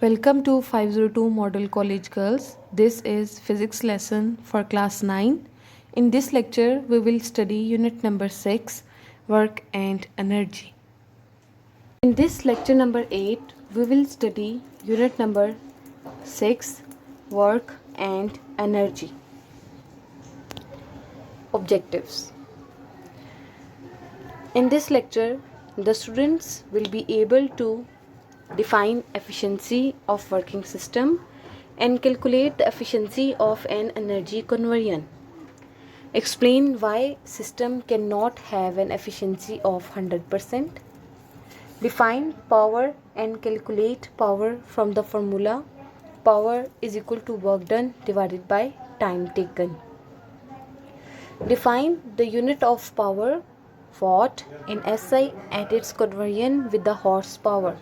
Welcome to 502 Model College Girls. This is physics lesson for class 9. In this lecture, we will study unit number 6, work and energy. In this lecture number 8, we will study unit number 6, work and energy. Objectives. In this lecture, the students will be able to define efficiency of working system and calculate the efficiency of an energy conversion. Explain why system cannot have an efficiency of 100%. Define power and calculate power from the formula power is equal to work done divided by time taken. Define the unit of power watt in SI and its conversion with the horsepower.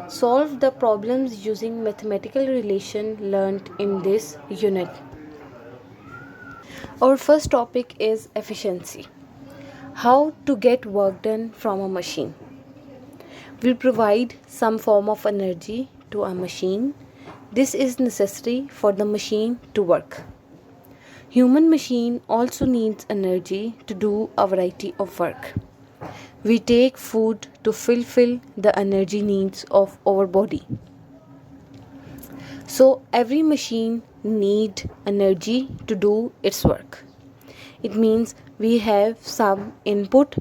Solve the problems using mathematical relation learned in this unit. Our first topic is efficiency. How to get work done from a machine. We'll provide some form of energy to a machine. This is necessary for the machine to work. Human machine also needs energy to do a variety of work. We take food to fulfill the energy needs of our body. So every machine needs energy to do its work. It means we have some input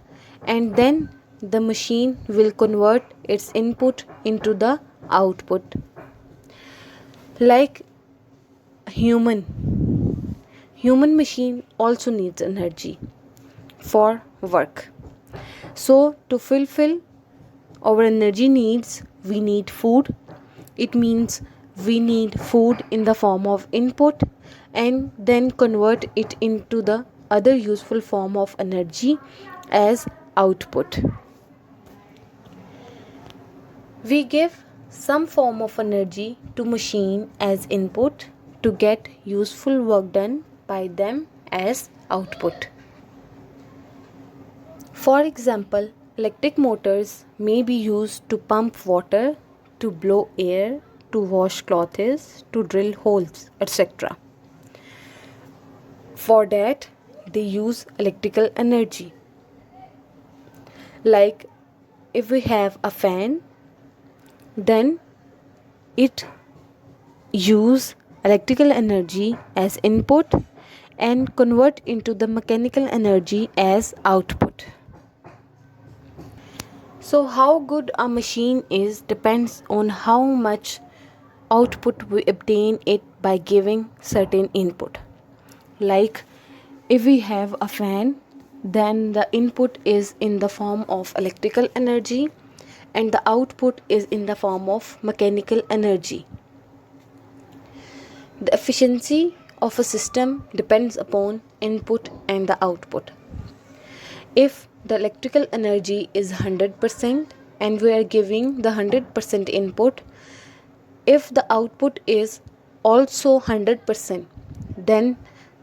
and then the machine will convert its input into the output. Like human machine also needs energy for work. So to fulfill our energy needs, we need food. It means we need food in the form of input and then convert it into the other useful form of energy as output. We give some form of energy to machine as input to get useful work done by them as output. For example, electric motors may be used to pump water, to blow air, to wash clothes, to drill holes, etc. For that, they use electrical energy. Like if we have a fan, then it use electrical energy as input and convert into the mechanical energy as output. So how good a machine is depends on how much output we obtain it by giving certain input. Like if we have a fan, then the input is in the form of electrical energy and the output is in the form of mechanical energy. The efficiency of a system depends upon input and the output. If the electrical energy is 100% and we are giving the 100% input, if the output is also 100%, then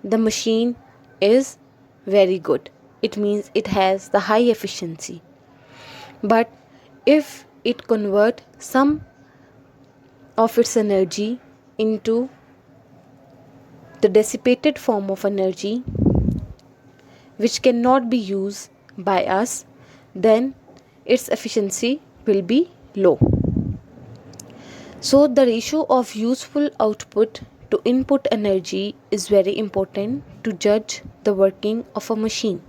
the machine is very good. It means it has the high efficiency. But if it converts some of its energy into the dissipated form of energy which cannot be used by us, then its efficiency will be low. So the ratio of useful output to input energy is very important to judge the working of a machine.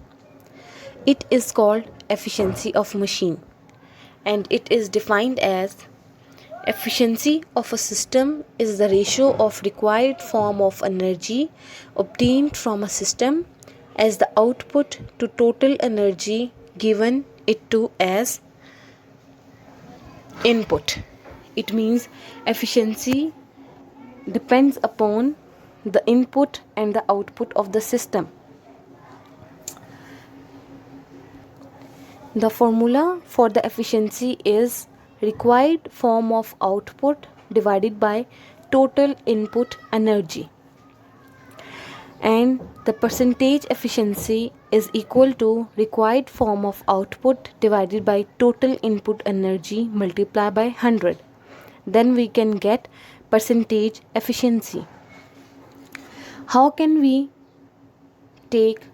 It is called efficiency of machine and it is defined as efficiency of a system is the ratio of required form of energy obtained from a system as the output to total energy given it to as input. It means efficiency depends upon the input and the output of the system. The formula for the efficiency is required form of output divided by total input energy, and the percentage efficiency is equal to required form of output divided by total input energy multiplied by 100. then we can get percentage efficiency. How can we take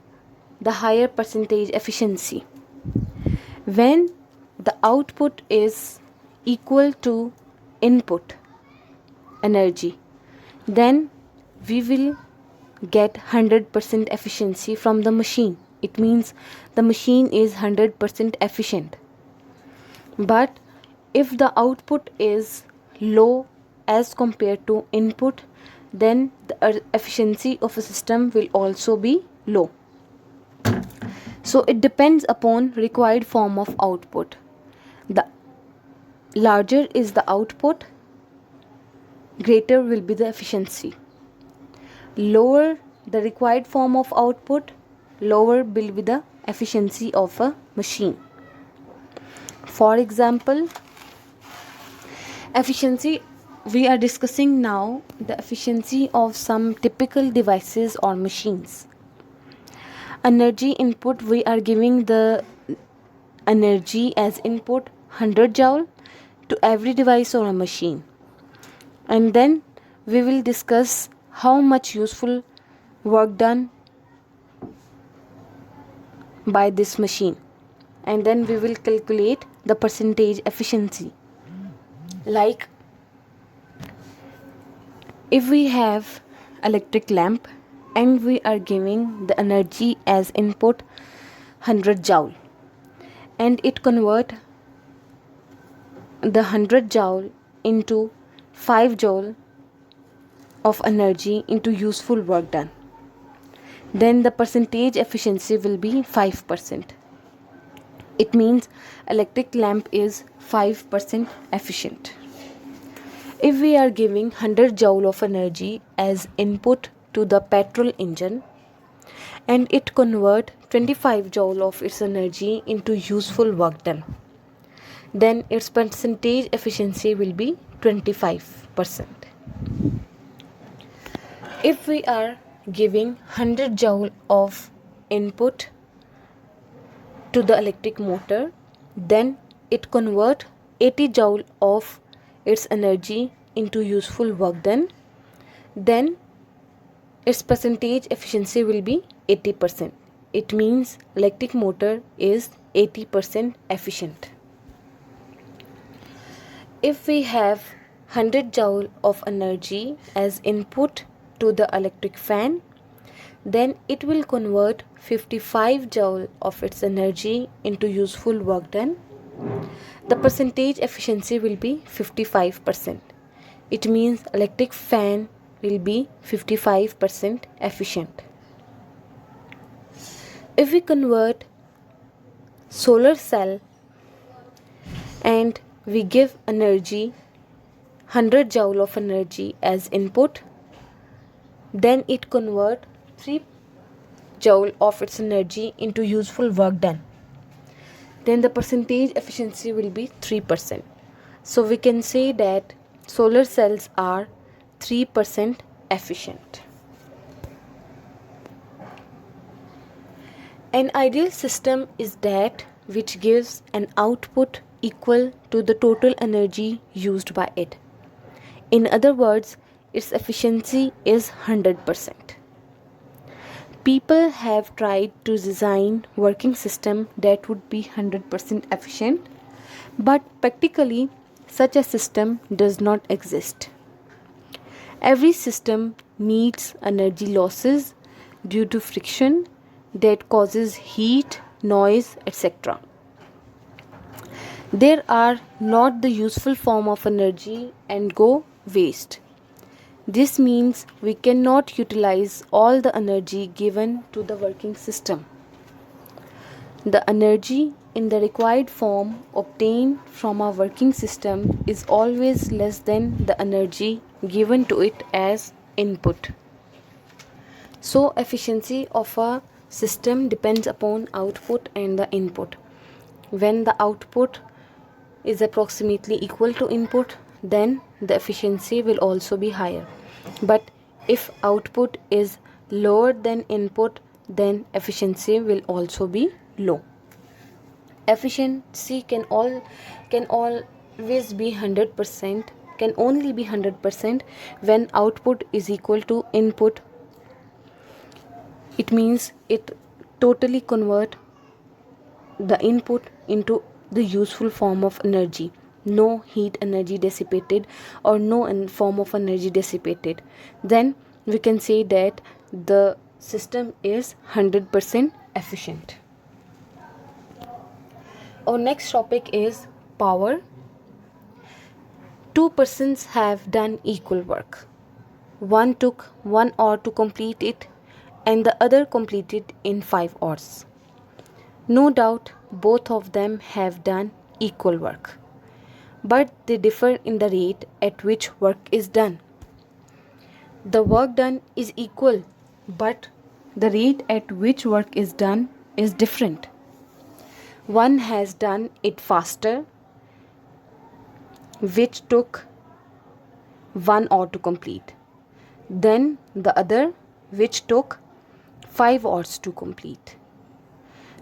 the higher percentage efficiency? When the output is equal to input energy, then we will get 100% efficiency from the machine. It means the machine is 100% efficient. But if the output is low as compared to input, then the efficiency of a system will also be low. So it depends upon required form of output. The larger is the output, greater will be the efficiency. Lower the required form of output, lower will be the efficiency of a machine. For example, efficiency, we are discussing now the efficiency of some typical devices or machines. Energy input, we are giving the energy as input 100 joule to every device or a machine. And then we will discuss how much useful work done by this machine. And then we will calculate the percentage efficiency. Like if we have electric lamp and we are giving the energy as input 100 joule, and it convert the 100 joule into 5 joule of energy into useful work done, then the percentage efficiency will be 5%. It means electric lamp is 5% efficient. If we are giving 100 joule of energy as input to the petrol engine and it convert 25 joule of its energy into useful work done, then its percentage efficiency will be 25%. If we are giving 100 joule of input to the electric motor, then it convert 80 joule of its energy into useful work done, then its percentage efficiency will be 80%. It means electric motor is 80% efficient. If we have 100 joule of energy as input to the electric fan, then it will convert 55 joule of its energy into useful work done. The percentage efficiency will be 55%. It means electric fan will be 55% efficient. If we convert solar cell and we give energy 100 joule of energy as input, then it convert 3 joule of its energy into useful work done, then the percentage efficiency will be 3%. So we can say that solar cells are 3% efficient. An ideal system is that which gives an output equal to the total energy used by it. In other words, its efficiency is 100%. People have tried to design working system that would be 100% efficient, but practically such a system does not exist. Every system needs energy losses due to friction that causes heat, noise, etc. There are not the useful form of energy and go waste. This means we cannot utilize all the energy given to the working system. The energy in the required form obtained from a working system is always less than the energy given to it as input. So, efficiency of a system depends upon output and the input. When the output is approximately equal to input, then the efficiency will also be higher. But if output is lower than input, then efficiency will also be low. Efficiency can always be 100%, can only be 100% when output is equal to input. It means it totally convert the input into the useful form of energy. No heat energy dissipated or no form of energy dissipated. Then we can say that the system is 100% efficient. Our next topic is power. Two persons have done equal work. One took 1 hour to complete it and the other completed in 5 hours. No doubt both of them have done equal work, but they differ in the rate at which work is done. The work done is equal, but the rate at which work is done is different. One has done it faster, which took 1 hour to complete, then the other, which took 5 hours to complete.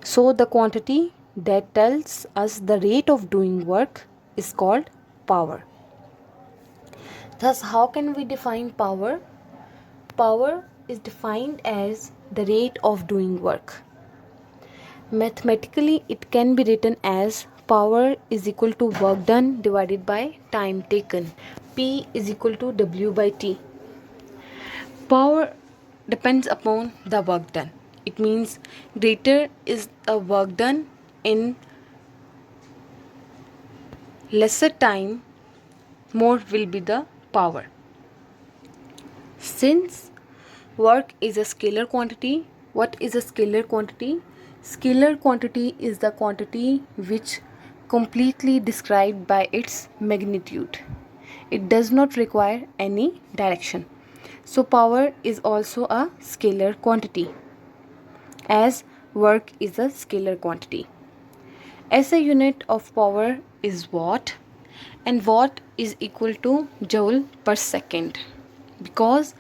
So the quantity that tells us the rate of doing work is called power. Thus, how can we define power? Power is defined as the rate of doing work. Mathematically, it can be written as power is equal to work done divided by time taken. P is equal to W by T. Power depends upon the work done. It means greater is the work done in lesser time, more will be the power. Since work is a scalar quantity, what is a scalar quantity? Scalar quantity is the quantity which completely described by its magnitude. It does not require any direction. So power is also a scalar quantity, as work is a scalar quantity. SI unit of power is watt, and watt is equal to joule per second, because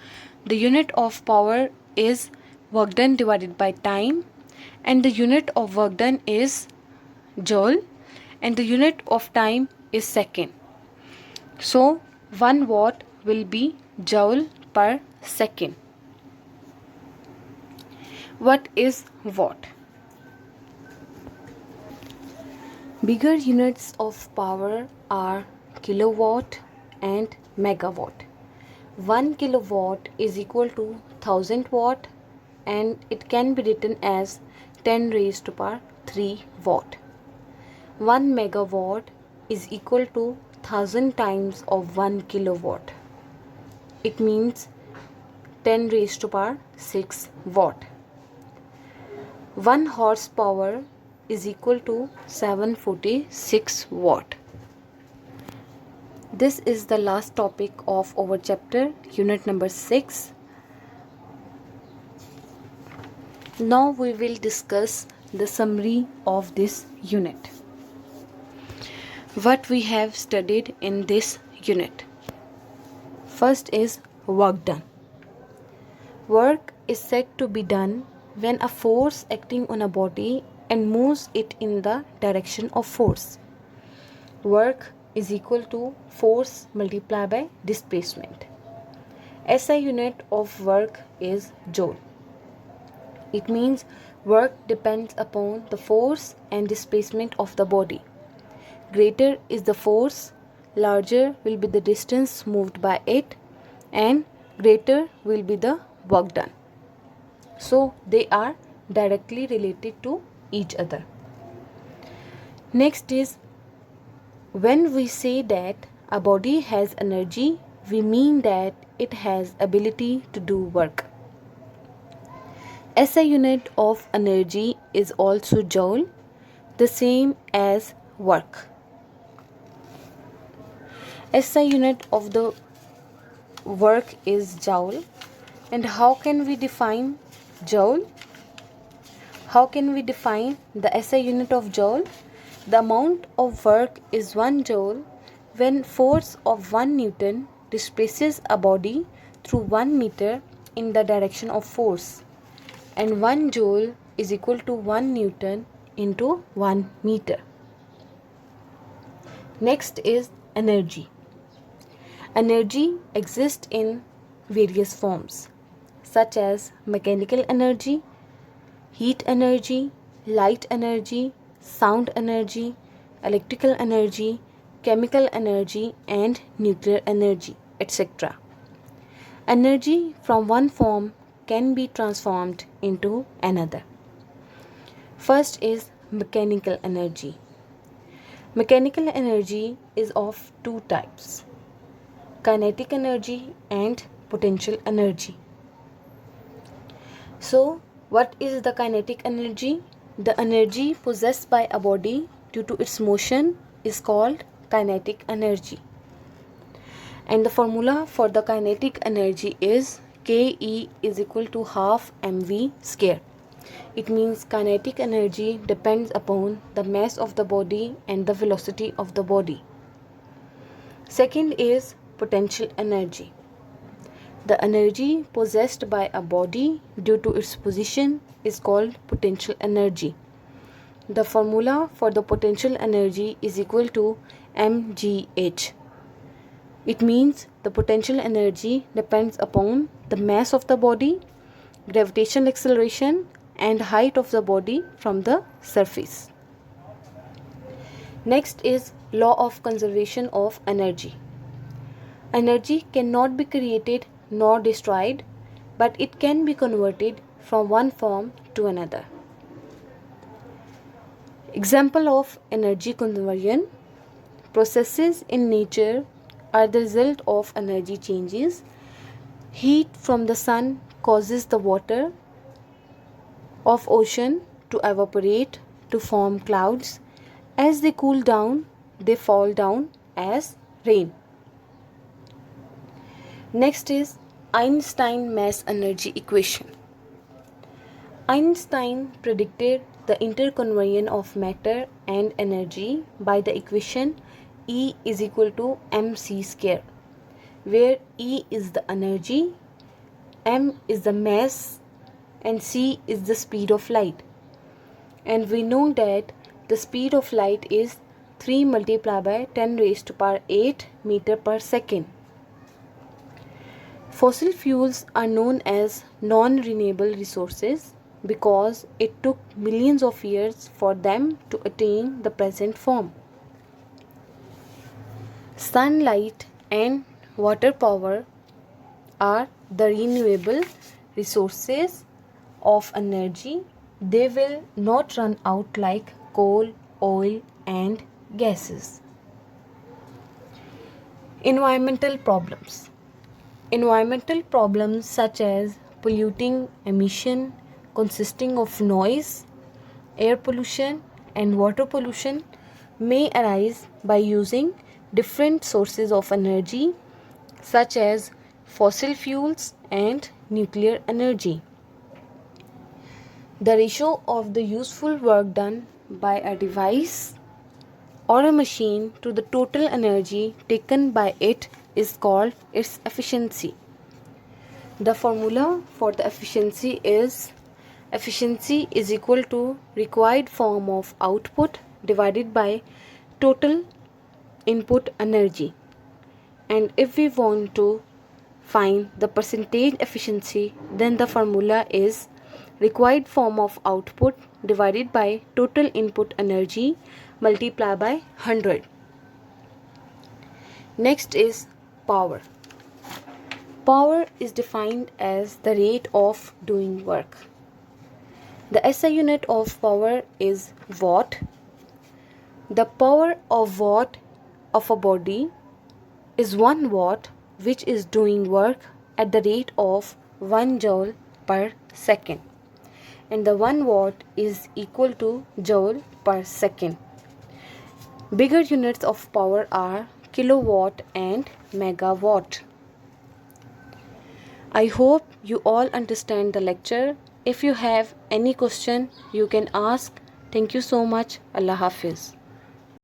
the unit of power is work done divided by time, and the unit of work done is joule, and the unit of time is second. So 1 watt will be joule per second. What is watt? Bigger units of power are kilowatt and megawatt. 1 kilowatt is equal to 1000 watt, and it can be written as 10 raised to power 3 watt. 1 megawatt is equal to 1000 times of 1 kilowatt. It means 10 raised to power 6 watt. 1 horsepower is equal to 746 watt. This is the last topic of our chapter, unit number 6. Now we will discuss the summary of this unit. What we have studied in this unit. First is work done. Work is said to be done when a force acting on a body and moves it in the direction of force. Work is equal to force multiplied by displacement. SI unit of work is joule. It means work depends upon the force and displacement of the body. Greater is the force, larger will be the distance moved by it, and greater will be the work done. So they are directly related to each other. Next is, when we say that a body has energy, we mean that it has ability to do work. SI unit of energy is also joule, the same as work. SI unit of the work is joule. And how can we define joule? How can we define the SI unit of joule? The amount of work is 1 joule when force of 1 Newton displaces a body through 1 meter in the direction of force, and 1 joule is equal to 1 Newton into 1 meter. Next is energy. Energy exists in various forms such as mechanical energy, heat energy, light energy, sound energy, electrical energy, chemical energy, and nuclear energy, etc. Energy from one form can be transformed into another. First is mechanical energy. Mechanical energy is of two types: kinetic energy and potential energy. So, what is the kinetic energy? The energy possessed by a body due to its motion is called kinetic energy. And the formula for the kinetic energy is Ke is equal to half mv square. It means kinetic energy depends upon the mass of the body and the velocity of the body. Second is potential energy. The energy possessed by a body due to its position is called potential energy. The formula for the potential energy is equal to mgh. It means the potential energy depends upon the mass of the body, gravitational acceleration, and height of the body from the surface. Next is law of conservation of energy. Energy cannot be created nor destroyed, but it can be converted from one form to another. Example of energy conversion: processes in nature are the result of energy changes. Heat from the sun causes the water of ocean to evaporate to form clouds. As they cool down, they fall down as rain. Next is Einstein mass energy equation. Einstein predicted the interconversion of matter and energy by the equation E is equal to mc square, where E is the energy, m is the mass, and c is the speed of light. And we know that the speed of light is 3 multiplied by 10 raised to power 8 meter per second. Fossil fuels are known as non-renewable resources because it took millions of years for them to attain the present form. Sunlight and water power are the renewable resources of energy. They will not run out like coal, oil, and gases. Environmental problems. Environmental problems such as polluting emission consisting of noise, air pollution, and water pollution may arise by using different sources of energy such as fossil fuels and nuclear energy. The ratio of the useful work done by a device or a machine to the total energy taken by it is called its efficiency. The formula for the efficiency is equal to required form of output divided by total input energy. And if we want to find the percentage efficiency, then the formula is required form of output divided by total input energy multiplied by 100. Next is power. Power is defined as the rate of doing work. The SI unit of power is watt. The power of watt of a body is 1 watt, which is doing work at the rate of 1 joule per second. And the 1 watt is equal to joule per second. Bigger units of power are kilowatt and megawatt. I hope you all understand the lecture. If you have any question, you can ask. Thank you so much. Allah Hafiz.